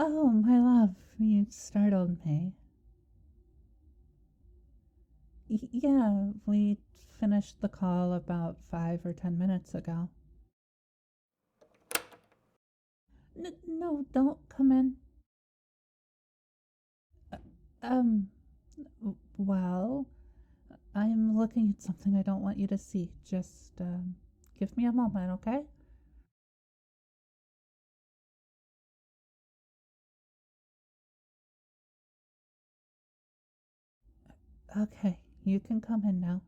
Oh, my love, you startled me. Yeah, we finished the call about 5 or 10 minutes ago. No, don't come in. Um, well, I'm looking at something I don't want you to see. Just, give me a moment, okay? Okay, you can come in now.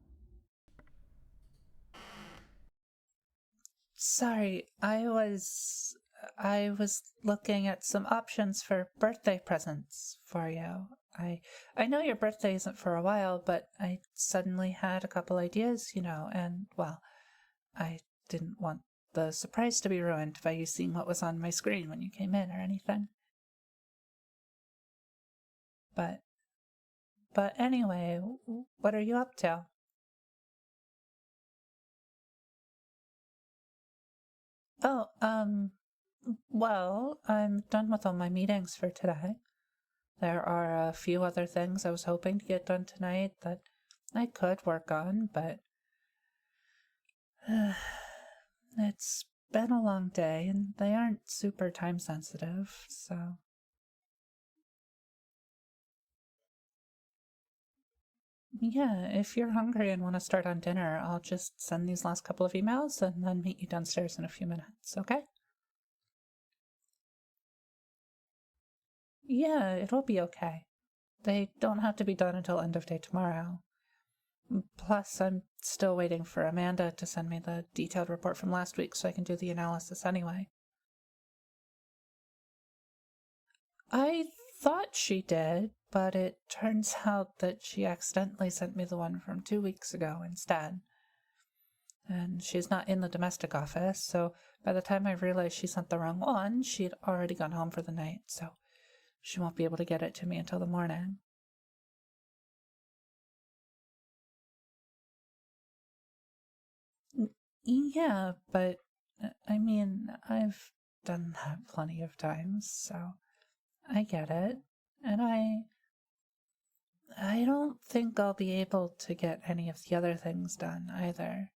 Sorry, I was looking at some options for birthday presents for you. I know your birthday isn't for a while, but I suddenly had a couple ideas, and well, I didn't want the surprise to be ruined by you seeing what was on my screen when you came in or anything. But anyway, what are you up to? Oh, well, I'm done with all my meetings for today. There are a few other things I was hoping to get done tonight that I could work on, but it's been a long day and they aren't super time sensitive, so. Yeah, if you're hungry and want to start on dinner, I'll just send these last couple of emails and then meet you downstairs in a few minutes, okay? Yeah, it'll be okay. They don't have to be done until end of day tomorrow. Plus, I'm still waiting for Amanda to send me the detailed report from last week so I can do the analysis anyway. I thought she did, but it turns out that she accidentally sent me the one from 2 weeks ago instead. And she's not in the domestic office, so by the time I realized she sent the wrong one, she'd already gone home for the night, so she won't be able to get it to me until the morning. Yeah, but I mean, I've done that plenty of times, so I get it. And I don't think I'll be able to get any of the other things done either.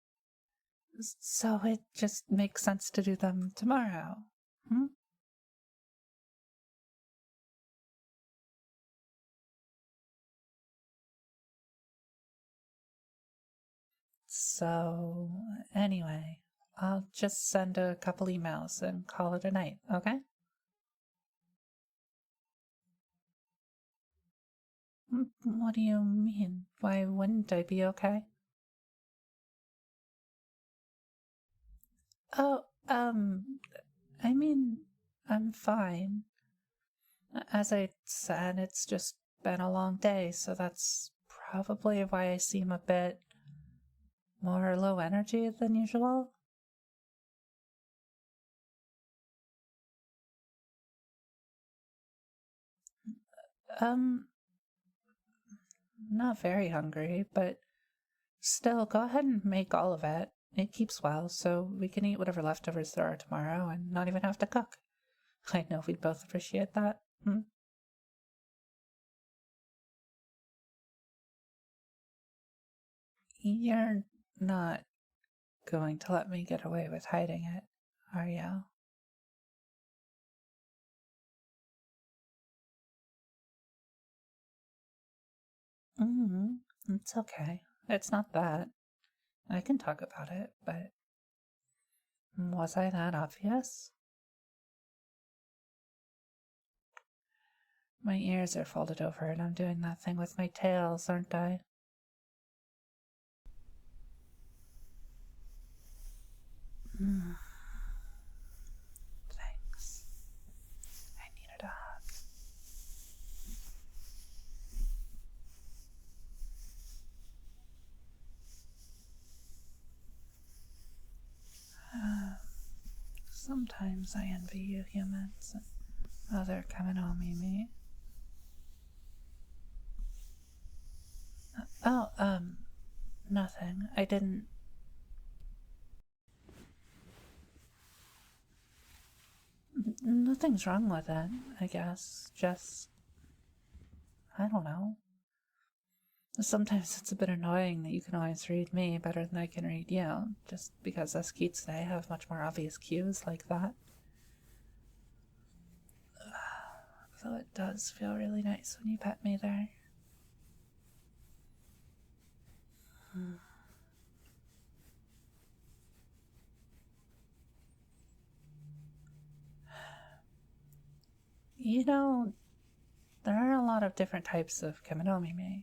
So it just makes sense to do them tomorrow. Hmm? So, anyway, I'll just send a couple emails and call it a night, okay? What do you mean? Why wouldn't I be okay? Oh, I mean, I'm fine. As I said, it's just been a long day, so that's probably why I seem a bit more low energy than usual. Um, Not very hungry, but still, go ahead and make all of it. It keeps well, so we can eat whatever leftovers there are tomorrow and not even have to cook. I know we'd both appreciate that. Hmm? You're not going to let me get away with hiding it, are you? Mm-hmm. It's okay. It's not that. I can talk about it, but was I that obvious? My ears are folded over and I'm doing that thing with my tails, aren't I? Mm, thanks. I needed a hug. Sometimes I envy you humans and other Kaminomi me. Oh, nothing. I didn't. Nothing's wrong with it, I guess. Just, I don't know. Sometimes it's a bit annoying that you can always read me better than I can read you, just because us Kitsune have much more obvious cues like that. Though it does feel really nice when you pet me there. You know, there are a lot of different types of kemonomime.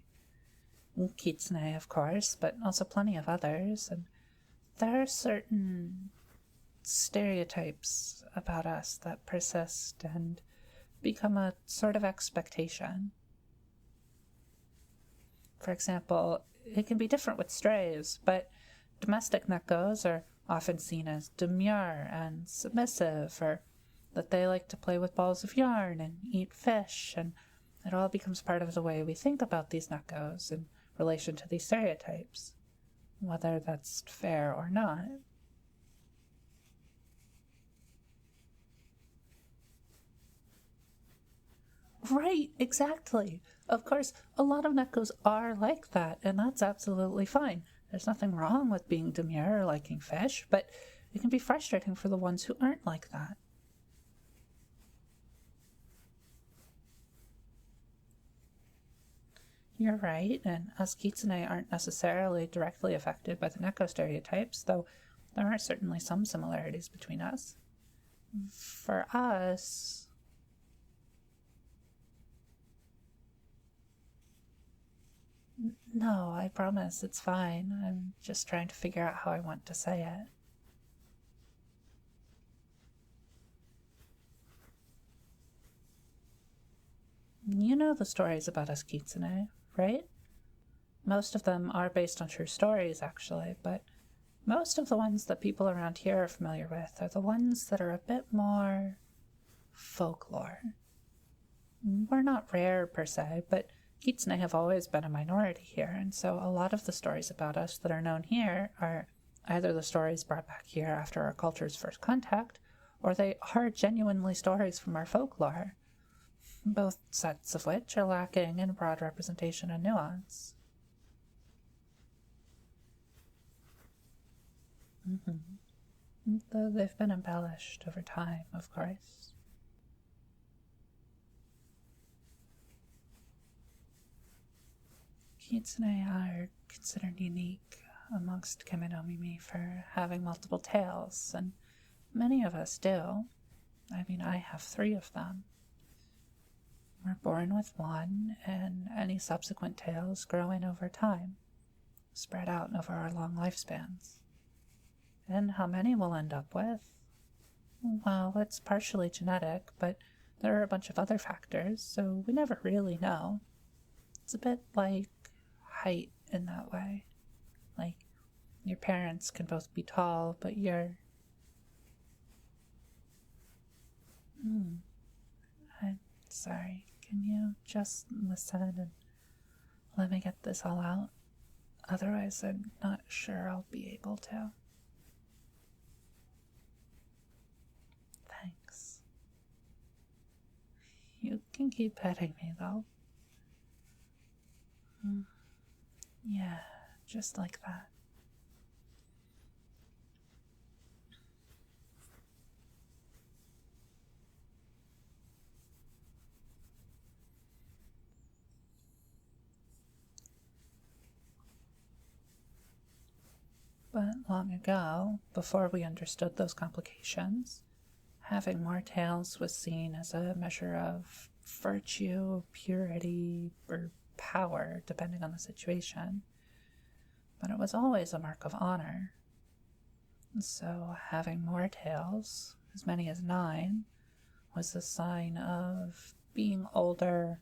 Kitsune, of course, but also plenty of others, and there are certain stereotypes about us that persist and become a sort of expectation. For example, it can be different with strays, but domestic nekkos are often seen as demure and submissive, or that they like to play with balls of yarn and eat fish, and it all becomes part of the way we think about these nekkos in relation to these stereotypes, whether that's fair or not. Right, exactly. Of course, a lot of nekkos are like that, and that's absolutely fine. There's nothing wrong with being demure or liking fish, but it can be frustrating for the ones who aren't like that. You're right, and us Kitsune aren't necessarily directly affected by the neko stereotypes, though there are certainly some similarities between us. For us... No, I promise, it's fine. I'm just trying to figure out how I want to say it. You know the stories about us Kitsune, right? Most of them are based on true stories, actually, but most of the ones that people around here are familiar with are the ones that are a bit more folklore. We're not rare per se, but Kitsune have always been a minority here, and so a lot of the stories about us that are known here are either the stories brought back here after our culture's first contact, or they are genuinely stories from our folklore, both sets of which are lacking in broad representation and nuance. Though they've been embellished over time, of course. Kitsune are considered unique amongst kemonomime for having multiple tails, and many of us do. I mean, I have 3 of them. We're born with one, and any subsequent tails grow in over time, spread out over our long lifespans. And how many we'll end up with? Well, it's partially genetic, but there are a bunch of other factors, so we never really know. It's a bit like height in that way. Like, your parents can both be tall, but you're... I'm sorry. Can you just listen and let me get this all out? Otherwise, I'm not sure I'll be able to. Thanks. You can keep petting me, though. Yeah, just like that. But long ago, before we understood those complications, having more tails was seen as a measure of virtue, purity, or power, depending on the situation. But it was always a mark of honor. So having more tails, as many as 9, was a sign of being older,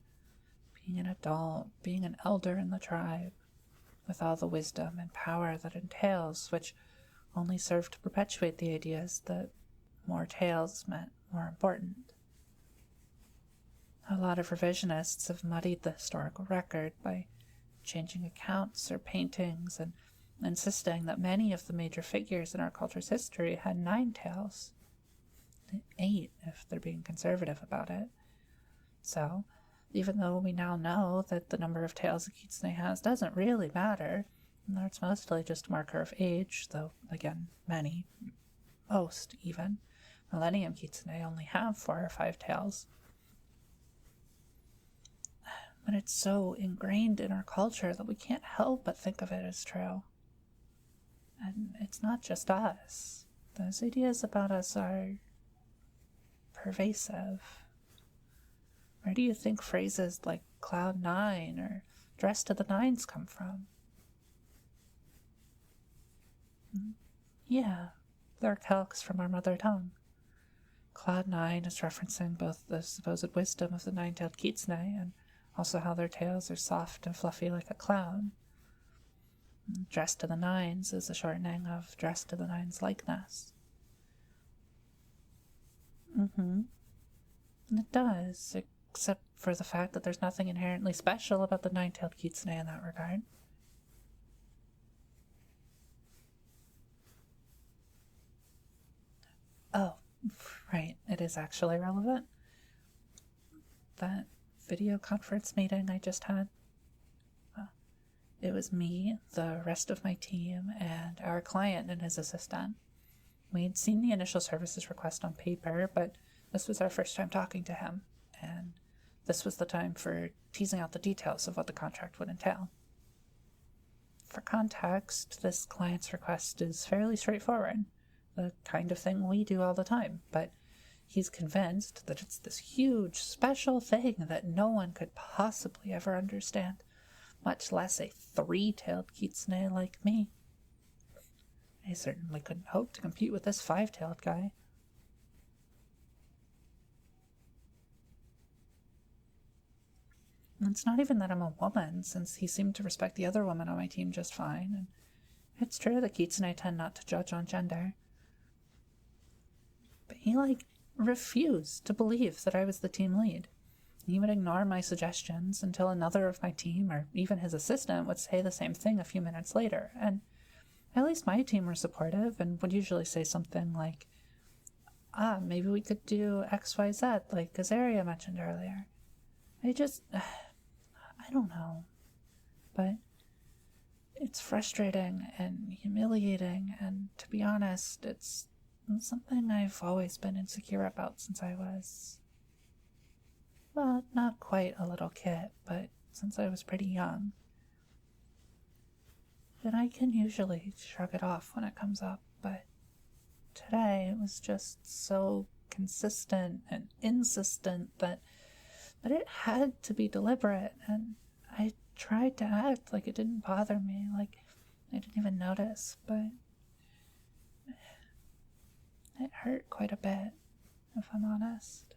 being an adult, being an elder in the tribe, with all the wisdom and power that entails, which only served to perpetuate the ideas that more tails meant more important. A lot of revisionists have muddied the historical record by changing accounts or paintings and insisting that many of the major figures in our culture's history had 9 tails. 8 if they're being conservative about it. So, even though we now know that the number of tails a kitsune has doesn't really matter, and it's mostly just a marker of age, though, again, most even, Millennium Kitsune only have 4 or 5 tails. But it's so ingrained in our culture that we can't help but think of it as true. And it's not just us. Those ideas about us are pervasive. Where do you think phrases like Cloud 9 or Dress to the Nines come from? Yeah, they're calques from our mother tongue. Cloud 9 is referencing both the supposed wisdom of the nine-tailed kitsune and also how their tails are soft and fluffy like a cloud. Dress to the Nines is a shortening of Dress to the Nines likeness. And it does, except for the fact that there's nothing inherently special about the nine-tailed kitsune in that regard. Oh, right, it is actually relevant. That video conference meeting I just had, it was me, the rest of my team, and our client and his assistant. We'd seen the initial services request on paper, but this was our first time talking to him, and this was the time for teasing out the details of what the contract would entail. For context, this client's request is fairly straightforward, the kind of thing we do all the time, but he's convinced that it's this huge, special thing that no one could possibly ever understand, much less a 3-tailed kitsune like me. I certainly couldn't hope to compete with this 5-tailed guy. And it's not even that I'm a woman, since he seemed to respect the other women on my team just fine, and it's true that kitsune tend not to judge on gender. But he, refused to believe that I was the team lead. He would ignore my suggestions until another of my team, or even his assistant, would say the same thing a few minutes later, and at least my team were supportive and would usually say something like, maybe we could do XYZ, like Azaria mentioned earlier. I don't know. But it's frustrating and humiliating, and to be honest, it's something I've always been insecure about since I was, well, not quite a little kid, but since I was pretty young. And I can usually shrug it off when it comes up, but today it was just so consistent and insistent that it had to be deliberate, and I tried to act like it didn't bother me, like I didn't even notice, but it hurt quite a bit, if I'm honest.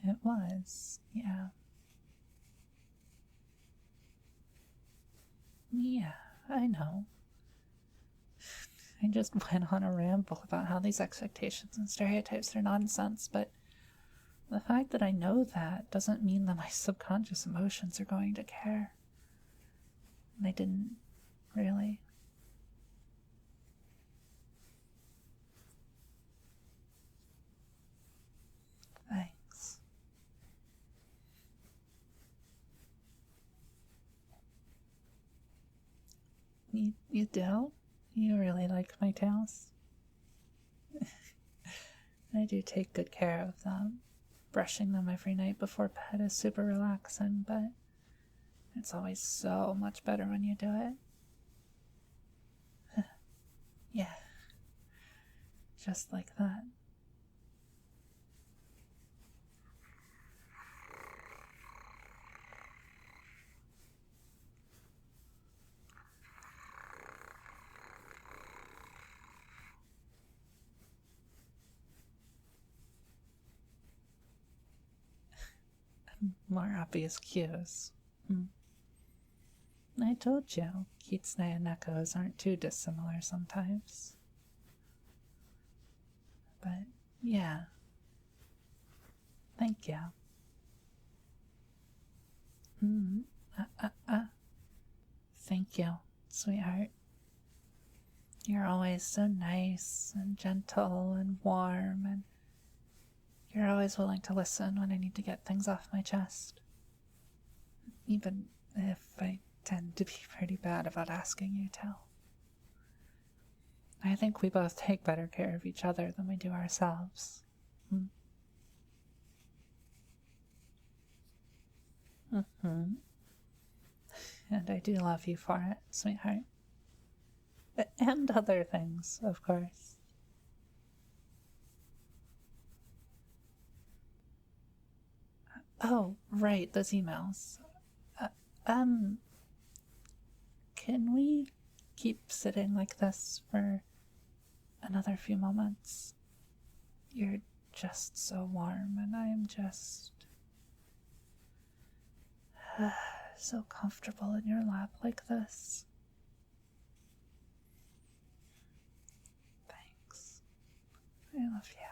It was, yeah. Yeah, I know. I just went on a ramble about how these expectations and stereotypes are nonsense, but the fact that I know that doesn't mean that my subconscious emotions are going to care. They didn't, really. Thanks. You do? You really like my tails? I do take good care of them. Brushing them every night before bed is super relaxing, but it's always so much better when you do it. Yeah. Just like that. More obvious cues. I told you, Kitsune and Neko's aren't too dissimilar sometimes. But, yeah. Thank you. Thank you, sweetheart. You're always so nice and gentle and warm, and you're always willing to listen when I need to get things off my chest. Even if I tend to be pretty bad about asking you to. I think we both take better care of each other than we do ourselves. And I do love you for it, sweetheart. And other things, of course. Oh, right, those emails. Can we keep sitting like this for another few moments? You're just so warm, and I am just so comfortable in your lap like this. Thanks. I love you.